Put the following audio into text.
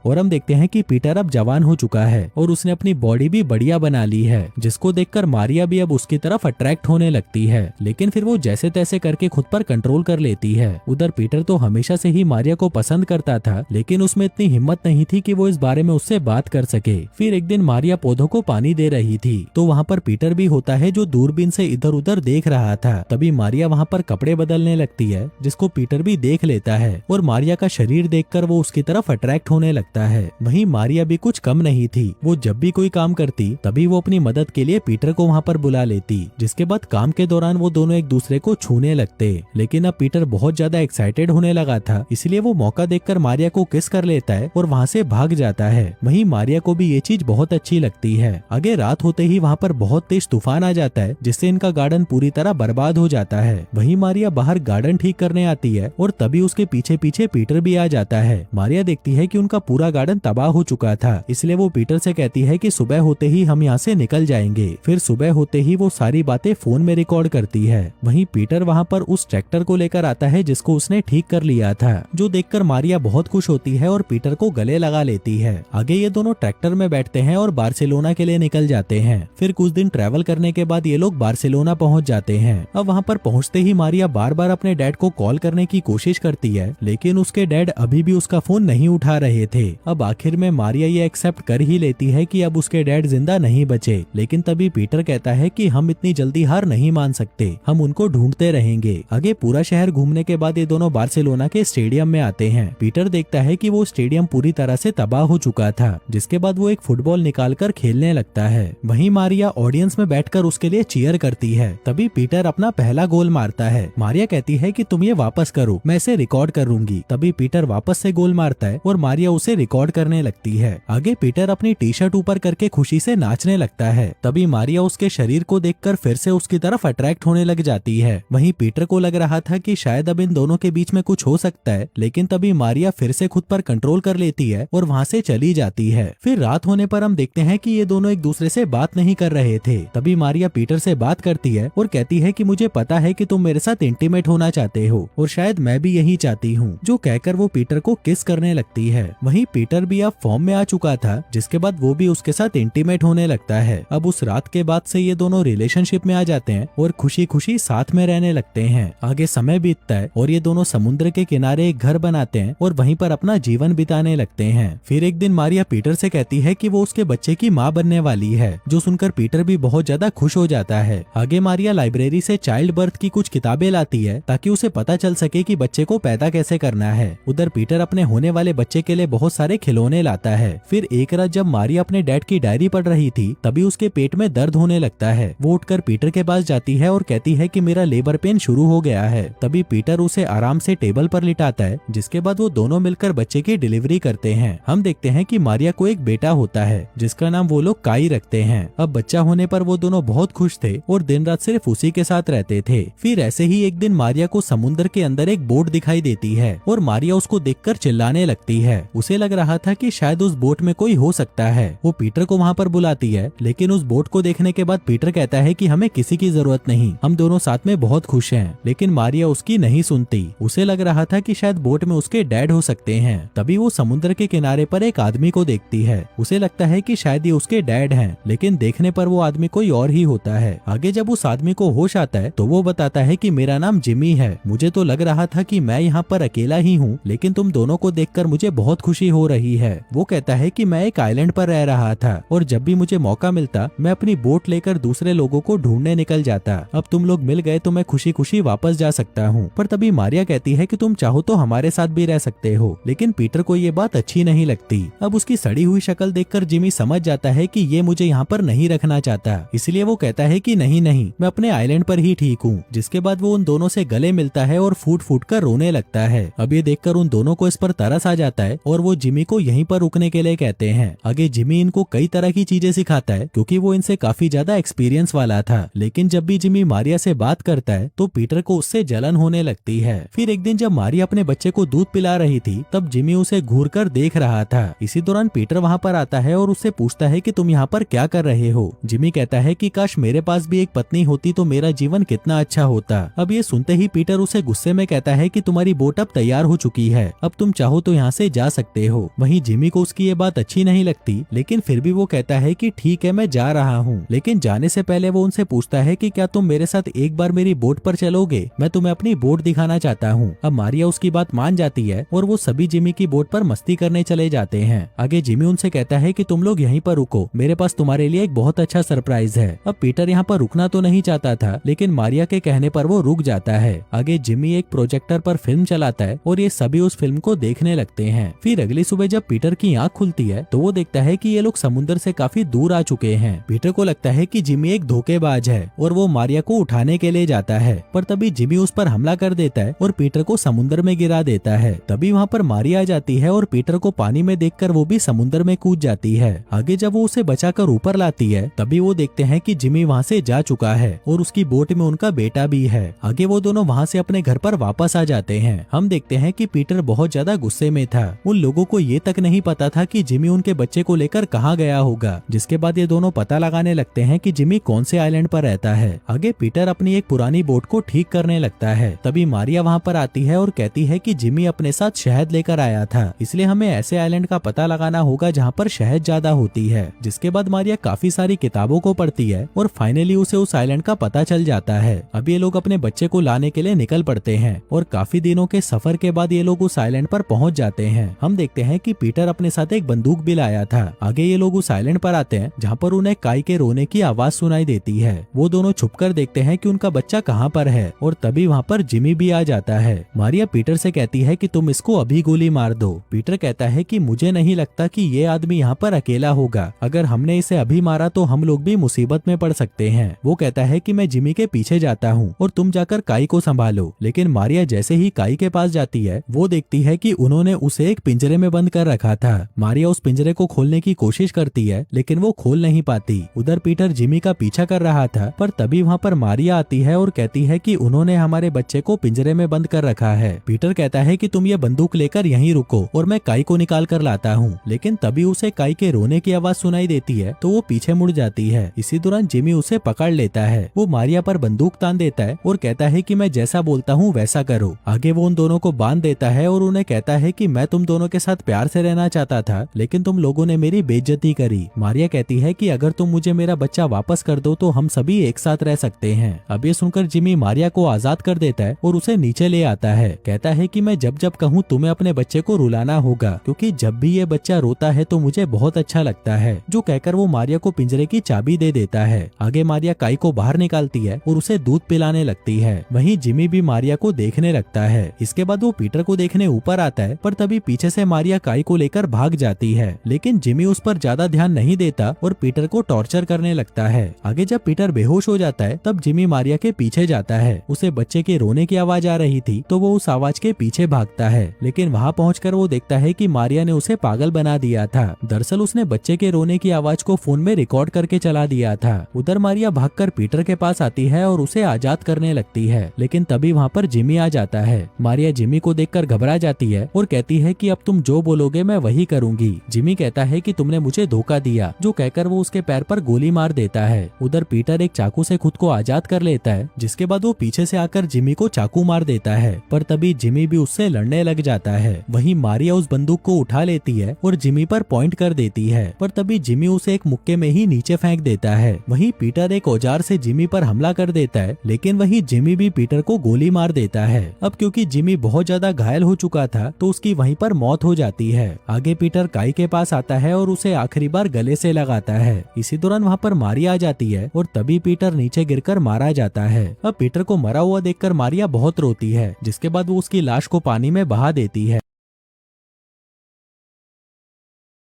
और हम देखते हैं कि पीटर अब जवान हो चुका है और उसने अपनी बॉडी भी बढ़िया बना ली है, जिसको देखकर मारिया भी अब उसकी तरफ अट्रैक्ट होने लगती है। लेकिन फिर वो जैसे तैसे करके खुद पर कंट्रोल कर लेती है। उधर पीटर तो हमेशा से ही मारिया को पसंद करता था, लेकिन उसमें इतनी हिम्मत नहीं थी कि वो इस बारे में उससे बात कर सके। फिर एक दिन मारिया पौधों को पानी दे रही थी, तो वहाँ पर पीटर भी होता है जो दूरबीन से इधर उधर देख रहा था। तभी मारिया वहाँ पर कपड़े बदलने लगती है, जिसको पीटर भी देख लेता है और मारिया का शरीर देखकर वो उसकी तरफ अट्रैक्ट होने लगता है। वहीं मारिया भी कुछ कम नहीं थी, वो जब भी कोई काम करती तभी वो अपनी मदद के लिए पीटर को वहाँ पर बुला लेती, जिसके बाद काम के दौरान वो दोनों एक दूसरे को छूने लगते। लेकिन अब पीटर बहुत ज्यादा एक्साइटेड होने लगा था, इसलिए वो मौका देखकर मारिया को किस कर लेता है और वहाँ से भाग जाता है। वहीं मारिया को भी ये चीज बहुत अच्छी लगती है। आगे रात होते ही वहाँ पर बहुत तेज तूफान आ जाता है, जिससे इनका गार्डन पूरी तरह बर्बाद हो जाता है। वहीं मारिया बाहर गार्डन ठीक करने आती है और तभी उसके पीछे पीछे पीटर भी आ जाता है। मारिया देखती है कि उनका पूरा गार्डन तबाह हो चुका था, इसलिए वो पीटर से कहती है कि सुबह होते ही हम यहाँ से निकल जाएंगे। फिर सुबह होते ही वो सारी बातें फोन में रिकॉर्ड करती है। वहीं पीटर वहाँ पर उस ट्रैक्टर को लेकर आता है जिसको उसने ठीक कर लिया था, जो देखकर मारिया बहुत खुश होती है और पीटर को गले लगा लेती है। आगे ये दोनों ट्रैक्टर में बैठते हैं और बार्सिलोना के लिए निकल जाते हैं। फिर कुछ दिन ट्रैवल करने के बाद ये लोग बार्सिलोना पहुंच जाते हैं। अब वहाँ पर पहुंचते ही मारिया बार बार अपने डैड को कॉल करने की कोशिश करती है, लेकिन उसके डैड अभी भी उसका फोन नहीं उठा रहे थे। अब आखिर में मारिया ये एक्सेप्ट कर ही लेती है कि अब उसके डैड जिंदा नहीं बचे, लेकिन तभी पीटर कहता है कि हम इतनी जल्दी हार नहीं मान सकते, हम उनको ढूंढते रहेंगे। आगे पूरा शहर घूमने के बाद ये दोनों बार्सिलोना के स्टेडियम में आते हैं। पीटर देखता है कि वो स्टेडियम पूरी तरह से तबाह हो चुका था, जिसके बाद वो एक फुटबॉल निकालकर खेलने लगता है। वहीं मारिया ऑडियंस में बैठकर उसके लिए चीयर करती है। तभी पीटर अपना पहला गोल मारता है। मारिया कहती है कि तुम ये वापस करो, मैं इसे रिकॉर्ड करूंगी। तभी पीटर वापस से गोल मारता है और मारिया उसे रिकॉर्ड करने लगती है। आगे पीटर अपनी टी शर्ट ऊपर करके खुशी से नाचने लगता है। तभी मारिया उसके शरीर को देखकर फिर से उसकी तरफ अट्रैक्ट होने लग जाती है। वहीं पीटर को लग रहा था कि शायद अब इन दोनों के बीच में कुछ हो सकता है, लेकिन तभी मारिया फिर से खुद पर कंट्रोल कर लेती है और वहाँ से चली जाती है। फिर रात होने पर हम देखते हैं कि ये दोनों एक दूसरे से बात नहीं कर रहे थे। तभी मारिया पीटर से बात करती है और कहती है कि मुझे पता है कि तुम मेरे साथ इंटीमेट होना चाहते हो और शायद मैं भी यही चाहती हूँ, जो कहकर वो पीटर को किस करने लगती है। वहीं पीटर भी अब फॉर्म में आ चुका था, जिसके बाद वो भी उसके साथ इंटीमेट होने लगता है। अब उस रात के बाद से ये दोनों रिलेशनशिप में आ जाते हैं और खुशी खुशी साथ में रहने लगते हैं। आगे समय बीतता है और ये दोनों समुद्र के किनारे एक घर बनाते हैं और वहीं पर अपना जीवन बिताने लगते हैं। फिर एक दिन मारिया पीटर से कहती है कि वो उसके बच्चे की माँ बनने वाली है, जो सुनकर पीटर भी बहुत ज्यादा खुश हो जाता है। आगे मारिया लाइब्रेरी से चाइल्ड बर्थ की कुछ किताबें लाती है ताकि उसे पता चल सके कि बच्चे को पैदा कैसे करना है। उधर पीटर अपने होने वाले बच्चे के लिए बहुत सारे खिलौने लाता है। फिर एक रात जब मारिया अपने डैड की डायरी पढ़ रही थी, तभी उसके पेट में दर्द होने लगता है। वो उठकर पीटर के पास जाती है और कहती है कि मेरा लेबर पेन शुरू हो गया है। तभी पीटर उसे आराम से टेबल पर लिटाता है, जिसके बाद वो दोनों मिलकर बच्चे की डिलीवरी करते हैं। हम देखते हैं कि मारिया को एक बेटा होता है, जिसका नाम वो लोग काई रखते हैं। अब बच्चा होने पर वो दोनों बहुत खुश थे और दिन रात सिर्फ उसी के साथ रहते थे। फिर ऐसे ही एक दिन मारिया को समुद्र के अंदर एक बोट दिखाई देती है और मारिया उसको देखकर चिल्लाने लगती है। उसे लग रहा था कि शायद उस बोट में कोई हो सकता है। वो पीटर को वहाँ पर बुलाती है, लेकिन उस बोट को देखने के बाद पीटर कहता है कि हमें किसी की जरूरत नहीं, हम दोनों साथ में बहुत खुश हैं। लेकिन मारिया उसकी नहीं सुनती। उसे लग रहा था कि शायद बोट में उसके डैड हो सकते हैं। तभी वो समुद्र के किनारे पर एक आदमी को देखती है। उसे लगता है कि शायद ये उसके डैड हैं, लेकिन देखने पर वो आदमी कोई और ही होता है। आगे जब उस आदमी को होश आता है तो वो बताता है कि मेरा नाम जिमी है, मुझे तो लग रहा था कि मैं यहाँ पर अकेला ही हूँ, लेकिन तुम दोनों को देखकर मुझे बहुत खुशी हो रही है। वो कहता है कि मैं एक आइलैंड पर रह रहा था और जब भी मुझे मौका मिलता मैं अपनी बोट लेकर दूसरे लोगों को ढूंढने निकल जाता। अब तुम लोग मिल गए तो मैं खुशी खुशी वापस जा सकता हूँ। पर तभी मारिया कहती है कि तुम चाहो तो हमारे साथ भी रह सकते हो, लेकिन पीटर को ये बात अच्छी नहीं लगती। अब उसकी सड़ी हुई शक्ल देखकर जिमी समझ जाता है कि ये मुझे यहाँ पर नहीं रखना चाहता, इसलिए वो कहता है कि नहीं नहीं, मैं अपने आइलैंड पर ही ठीक हूँ। जिसके बाद वो उन दोनों से गले मिलता है और फूट फूट कर रोने लगता है। अब ये देखकर उन दोनों को इस पर तरस आ जाता है और वो जिमी को यहीं पर रुकने के लिए कहते हैं। आगे जिमी इनको कई तरह की चीजें सिखाता है, क्योंकि वो इनसे काफी ज्यादा एक्सपीरियंस वाला था। लेकिन जब भी जिमी मारिया से बात करता है तो पीटर को उससे जलन होने लगती है। फिर एक दिन जब मारिया अपने बच्चे को दूध पिला रही थी, तब जिमी उसे घूर कर देख रहा था। इसी दौरान पीटर वहाँ पर आता है और उससे पूछता है कि तुम यहाँ पर क्या कर रहे हो। जिमी कहता है कि काश मेरे पास भी एक पत्नी होती तो मेरा जीवन कितना अच्छा होता। अब ये सुनते ही पीटर उसे गुस्से में कहता है कि तुम्हारी बोट अब तैयार हो चुकी है, अब तुम चाहो तो यहाँ से जा सकते हो। हो। वहीं जिमी को उसकी ये बात अच्छी नहीं लगती, लेकिन फिर भी वो कहता है कि ठीक है मैं जा रहा हूँ। लेकिन जाने से पहले वो उनसे पूछता है कि क्या तुम मेरे साथ एक बार मेरी बोट पर चलोगे, मैं तुम्हें अपनी बोट दिखाना चाहता हूँ। अब मारिया उसकी बात मान जाती है और वो सभी जिमी की बोट पर मस्ती करने चले जाते हैं। आगे जिमी उनसे कहता है कि तुम लोग यहीं पर रुको, मेरे पास तुम्हारे लिए एक बहुत अच्छा सरप्राइज है। अब पीटर यहाँ पर रुकना तो नहीं चाहता था, लेकिन मारिया के कहने पर वो रुक जाता है। आगे जिमी एक प्रोजेक्टर पर फिल्म चलाता है और ये सभी उस फिल्म को देखने लगते हैं। फिर अगली सुबह जब पीटर की आंख खुलती है तो वो देखता है कि ये लोग समुद्र से काफी दूर आ चुके हैं। पीटर को लगता है कि जिमी एक धोखेबाज है और वो मारिया को उठाने के लिए जाता है, पर तभी जिमी उस पर हमला कर देता है और पीटर को समुद्र में गिरा देता है। तभी वहाँ पर मारिया आ जाती है और पीटर को पानी में देखकर वो भी समुद्र में कूद जाती है। आगे जब वो उसे बचाकर ऊपर लाती है तभी वो देखते हैं कि जिमी वहाँ से जा चुका है और उसकी बोट में उनका बेटा भी है। आगे वो दोनों वहाँ से अपने घर पर वापस आ जाते हैं। हम देखते हैं कि पीटर बहुत ज्यादा गुस्से में था। उन लोगों को ये तक नहीं पता था कि जिमी उनके बच्चे को लेकर कहाँ गया होगा, जिसके बाद ये दोनों पता लगाने लगते हैं कि जिमी कौन से आइलैंड पर रहता है। आगे पीटर अपनी एक पुरानी बोट को ठीक करने लगता है। तभी मारिया वहाँ पर आती है और कहती है कि जिमी अपने साथ शहद लेकर आया था, इसलिए हमें ऐसे आइलैंड का पता लगाना होगा जहाँ पर शहद ज्यादा होती है। जिसके बाद मारिया काफी सारी किताबों को पढ़ती है और फाइनली उसे उस आइलैंड का पता चल जाता है। अब ये लोग अपने बच्चे को लाने के लिए निकल पड़ते हैं और काफी दिनों के सफर के बाद ये लोग उस आइलैंड पर पहुंच जाते हैं। हम देखते हैं कि पीटर अपने साथ एक बंदूक भी लाया था। आगे ये लोग उस आइलैंड पर आते हैं जहाँ पर उन्हें काई के रोने की आवाज सुनाई देती है। वो दोनों छुपकर देखते हैं कि उनका बच्चा कहाँ पर है और तभी वहाँ पर जिमी भी आ जाता है। मारिया पीटर से कहती है कि तुम इसको अभी गोली मार दो। पीटर कहता है कि मुझे नहीं लगता कि ये आदमी यहाँ पर अकेला होगा, अगर हमने इसे अभी मारा तो हम लोग भी मुसीबत में पड़ सकते हैं। वो कहता है कि मैं जिमी के पीछे जाता हूँ और तुम जाकर काई को संभालो। लेकिन मारिया जैसे ही काई के पास जाती है वो देखती है कि उन्होंने उसे एक पिंजरे में बंद कर रखा था। मारिया उस पिंजरे को खोलने की कोशिश करती है लेकिन वो खोल नहीं पाती। उधर पीटर जिमी का पीछा कर रहा था, पर तभी वहाँ पर मारिया आती है और कहती है कि उन्होंने हमारे बच्चे को पिंजरे में बंद कर रखा है। पीटर कहता है कि तुम ये बंदूक लेकर यहीं रुको और मैं काई को निकाल कर लाता हूँ। लेकिन तभी उसे काई के रोने की आवाज सुनाई देती है तो वो पीछे मुड़ जाती है। इसी दौरान जिमी उसे पकड़ लेता है। वो मारिया पर बंदूक तान देता है और कहता है कि मैं जैसा बोलता हूँ वैसा करो। आगे वो उन दोनों को बांध देता है और उन्हें कहता है कि मैं तुम दोनों के साथ प्यार से रहना चाहता था, लेकिन तुम लोगों ने मेरी बेइज्जती करी। मारिया कहती है कि अगर तुम मुझे मेरा बच्चा वापस कर दो तो हम सभी एक साथ रह सकते हैं। अब ये सुनकर जिमी मारिया को आजाद कर देता है और उसे नीचे ले आता है। कहता है कि मैं जब जब कहूँ तुम्हें अपने बच्चे को रुलाना होगा, क्योंकि जब भी ये बच्चा रोता है तो मुझे बहुत अच्छा लगता है। जो कहकर वो मारिया को पिंजरे की चाबी दे देता है। आगे मारिया काई को बाहर निकालती है और उसे दूध पिलाने लगती है। वहीं जिमी भी मारिया को देखने लगता है। इसके बाद वो पीटर को देखने ऊपर आता है, पर तभी पीछे से मारिया काई को लेकर भाग जाती है। लेकिन जिमी उस पर ज्यादा ध्यान नहीं देता और पीटर को टॉर्चर करने लगता है। आगे जब पीटर बेहोश हो जाता है तब जिमी मारिया के पीछे जाता है। उसे बच्चे के रोने की आवाज आ रही थी तो वो उस आवाज के पीछे भागता है, लेकिन वहाँ पहुंचकर वो देखता है कि मारिया ने उसे पागल बना दिया था। दरअसल उसने बच्चे के रोने की आवाज को फोन में रिकॉर्ड करके चला दिया था। उधर मारिया भागकर पीटर के पास आती है और उसे आजाद करने लगती है, लेकिन तभी वहाँ पर जिमी आ जाता है। मारिया जिमी को देखकर घबरा जाती है और कहती है कि अब तुम जो बोलोगे मैं वही करूंगी। जिमी कहता है कि तुमने मुझे धोखा दिया, जो कहकर वो उसके पैर पर गोली मार देता है। उधर पीटर एक चाकू से खुद को आजाद कर लेता है, जिसके बाद वो पीछे से आकर जिमी को चाकू मार देता है, पर तभी जिमी भी उससे लड़ने लग जाता है। वहीं मारिया उस बंदूक को उठा लेती है और जिमी पर पॉइंट कर देती है, पर तभी जिमी उसे एक मुक्के में ही नीचे फेंक देता है। वहीं पीटर एक औजार से जिमी पर हमला कर देता है, लेकिन वहीं जिमी भी पीटर को गोली मार देता है। अब क्योंकि जिमी बहुत ज्यादा घायल हो चुका था तो उसकी वहीं पर मौत हो जाती है। आगे पीटर काई के पास आता है और उसे आखिरी बार गले से लगाता है। इसी दौरान वहाँ पर मारिया आ जाती है और तभी पीटर नीचे गिरकर मारा जाता है। अब पीटर को मरा हुआ देखकर मारिया बहुत रोती है, जिसके बाद वो उसकी लाश को पानी में बहा देती है।